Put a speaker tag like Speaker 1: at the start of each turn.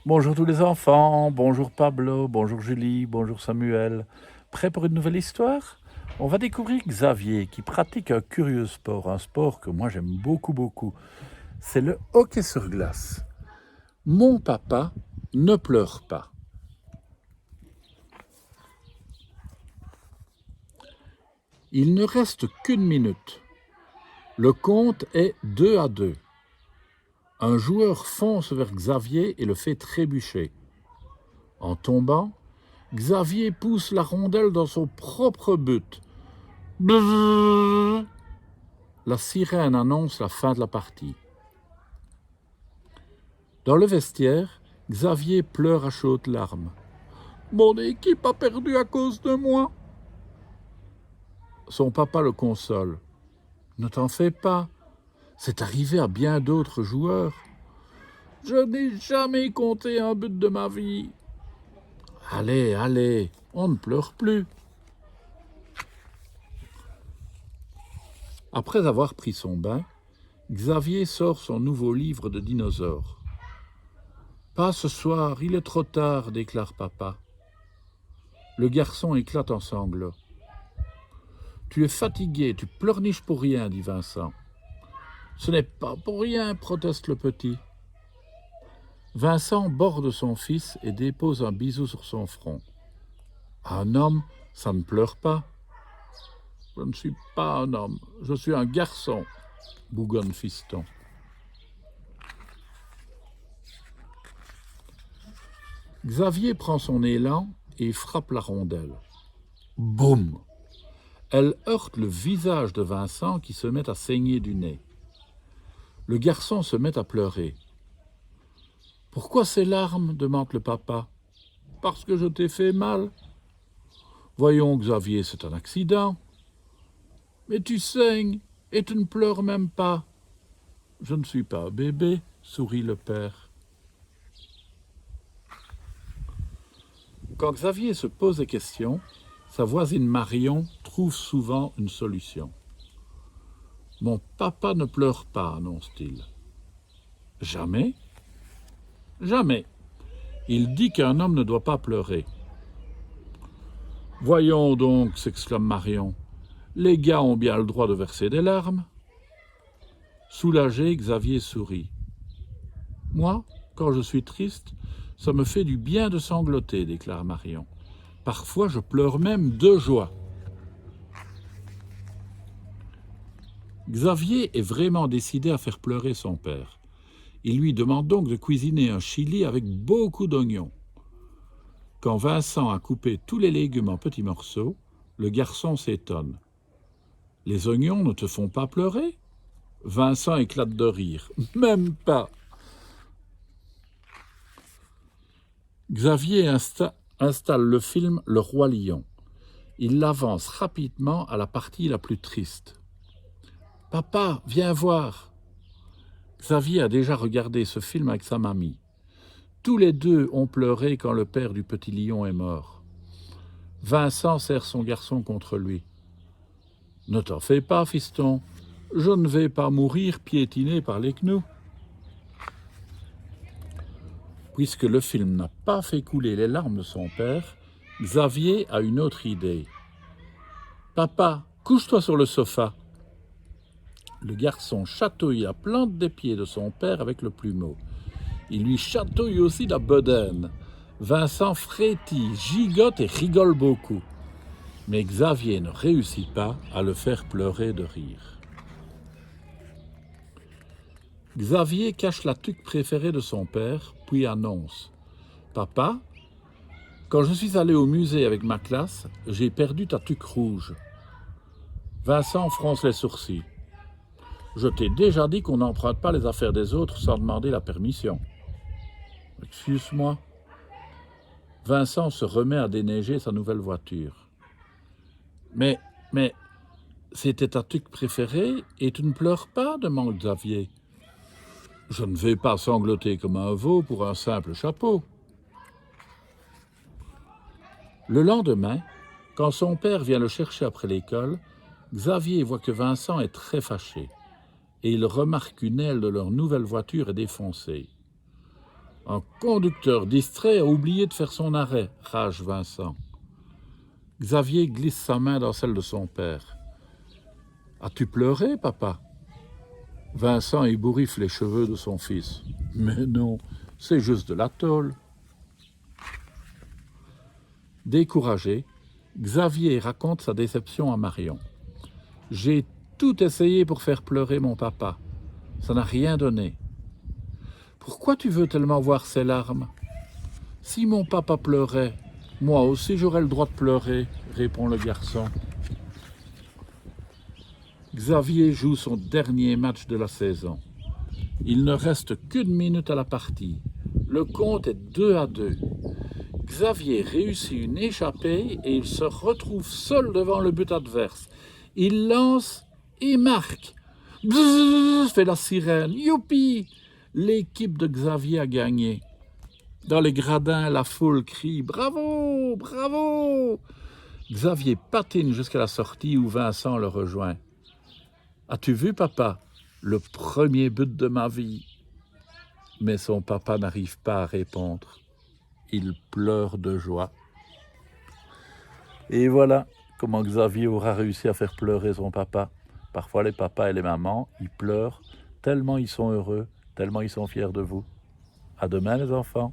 Speaker 1: Bonjour tous les enfants, bonjour Pablo, bonjour Julie, bonjour Samuel. Prêt pour une nouvelle histoire? On va découvrir Xavier qui pratique un curieux sport, un sport que moi j'aime beaucoup. C'est le hockey sur glace. Mon papa ne pleure pas. Il ne reste qu'une minute. Le compte est 2-2. Un joueur fonce vers Xavier et le fait trébucher. En tombant, Xavier pousse la rondelle dans son propre but. Brrr. La sirène annonce la fin de la partie. Dans le vestiaire, Xavier pleure à chaudes larmes. Mon équipe a perdu à cause de moi. Son papa le console. Ne t'en fais pas, c'est arrivé à bien d'autres joueurs. Je n'ai jamais compté un but de ma vie. Allez, on ne pleure plus. Après avoir pris son bain, Xavier sort son nouveau livre de dinosaures. Pas ce soir, il est trop tard, déclare papa. Le garçon éclate en sanglots. Tu es fatigué, tu pleurniches pour rien, dit Vincent. Ce n'est pas pour rien, proteste le petit. Vincent borde son fils et dépose un bisou sur son front. Un homme, ça ne pleure pas. Je ne suis pas un homme, je suis un garçon, bougonne fiston. Xavier prend son élan et frappe la rondelle. Boum! Elle heurte le visage de Vincent qui se met à saigner du nez. Le garçon se met à pleurer. « Pourquoi ces larmes ?» demande le papa. « Parce que je t'ai fait mal. »« Voyons, Xavier, c'est un accident. »« Mais tu saignes et tu ne pleures même pas. »« Je ne suis pas un bébé, » sourit le père. Quand Xavier se pose des questions, sa voisine Marion trouve souvent une solution. « Mon papa ne pleure pas, annonce-t-il. »« Jamais ? » ?»« Jamais. Il dit qu'un homme ne doit pas pleurer. »« Voyons donc, » s'exclame Marion, « les gars ont bien le droit de verser des larmes. » Soulagé, Xavier sourit. « Moi, quand je suis triste, ça me fait du bien de sangloter, » déclare Marion. « Parfois, je pleure même de joie. » Xavier est vraiment décidé à faire pleurer son père. Il lui demande donc de cuisiner un chili avec beaucoup d'oignons. Quand Vincent a coupé tous les légumes en petits morceaux, le garçon s'étonne. « Les oignons ne te font pas pleurer ?» Vincent éclate de rire. « Même pas !» Xavier installe le film Le Roi Lion. Il l'avance rapidement à la partie la plus triste. « Papa, viens voir !» Xavier a déjà regardé ce film avec sa mamie. Tous les deux ont pleuré quand le père du petit lion est mort. Vincent serre son garçon contre lui. « Ne t'en fais pas, fiston, je ne vais pas mourir piétiné par les gnous. » Puisque le film n'a pas fait couler les larmes de son père, Xavier a une autre idée. « Papa, couche-toi sur le sofa. » Le garçon chatouille la plante des pieds de son père avec le plumeau. Il lui chatouille aussi la bedaine. Vincent frétille, gigote et rigole beaucoup. Mais Xavier ne réussit pas à le faire pleurer de rire. Xavier cache la tuque préférée de son père, puis annonce « Papa, quand je suis allé au musée avec ma classe, j'ai perdu ta tuque rouge. » Vincent fronce les sourcils. « Je t'ai déjà dit qu'on n'emprunte pas les affaires des autres sans demander la permission. »« Excuse-moi. » Vincent se remet à déneiger sa nouvelle voiture. « Mais, c'était ta tuque préférée et tu ne pleures pas ?» demande Xavier. « Je ne vais pas sangloter comme un veau pour un simple chapeau. » Le lendemain, quand son père vient le chercher après l'école, Xavier voit que Vincent est très fâché et il remarque qu'une aile de leur nouvelle voiture est défoncée. Un conducteur distrait a oublié de faire son arrêt, rage Vincent. Xavier glisse sa main dans celle de son père. As-tu pleuré, papa? Vincent ébouriffe les cheveux de son fils. Mais non, c'est juste de la tôle. Découragé, Xavier raconte sa déception à Marion. J'ai tout essayé pour faire pleurer mon papa. Ça n'a rien donné. Pourquoi tu veux tellement voir ses larmes? Si mon papa pleurait, moi aussi j'aurais le droit de pleurer, répond le garçon. Xavier joue son dernier match de la saison. Il ne reste qu'une minute à la partie. Le compte est 2-2. Xavier réussit une échappée et il se retrouve seul devant le but adverse. Il lance et marque. Bzzz, fait la sirène. Youpi! L'équipe de Xavier a gagné. Dans les gradins, la foule crie « Bravo! Bravo !» Xavier patine jusqu'à la sortie où Vincent le rejoint. « As-tu vu, papa? Le premier but de ma vie. » Mais son papa n'arrive pas à répondre. Il pleure de joie. Et voilà comment Xavier aura réussi à faire pleurer son papa. Parfois, les papas et les mamans, ils pleurent tellement ils sont heureux, tellement ils sont fiers de vous. À demain, les enfants.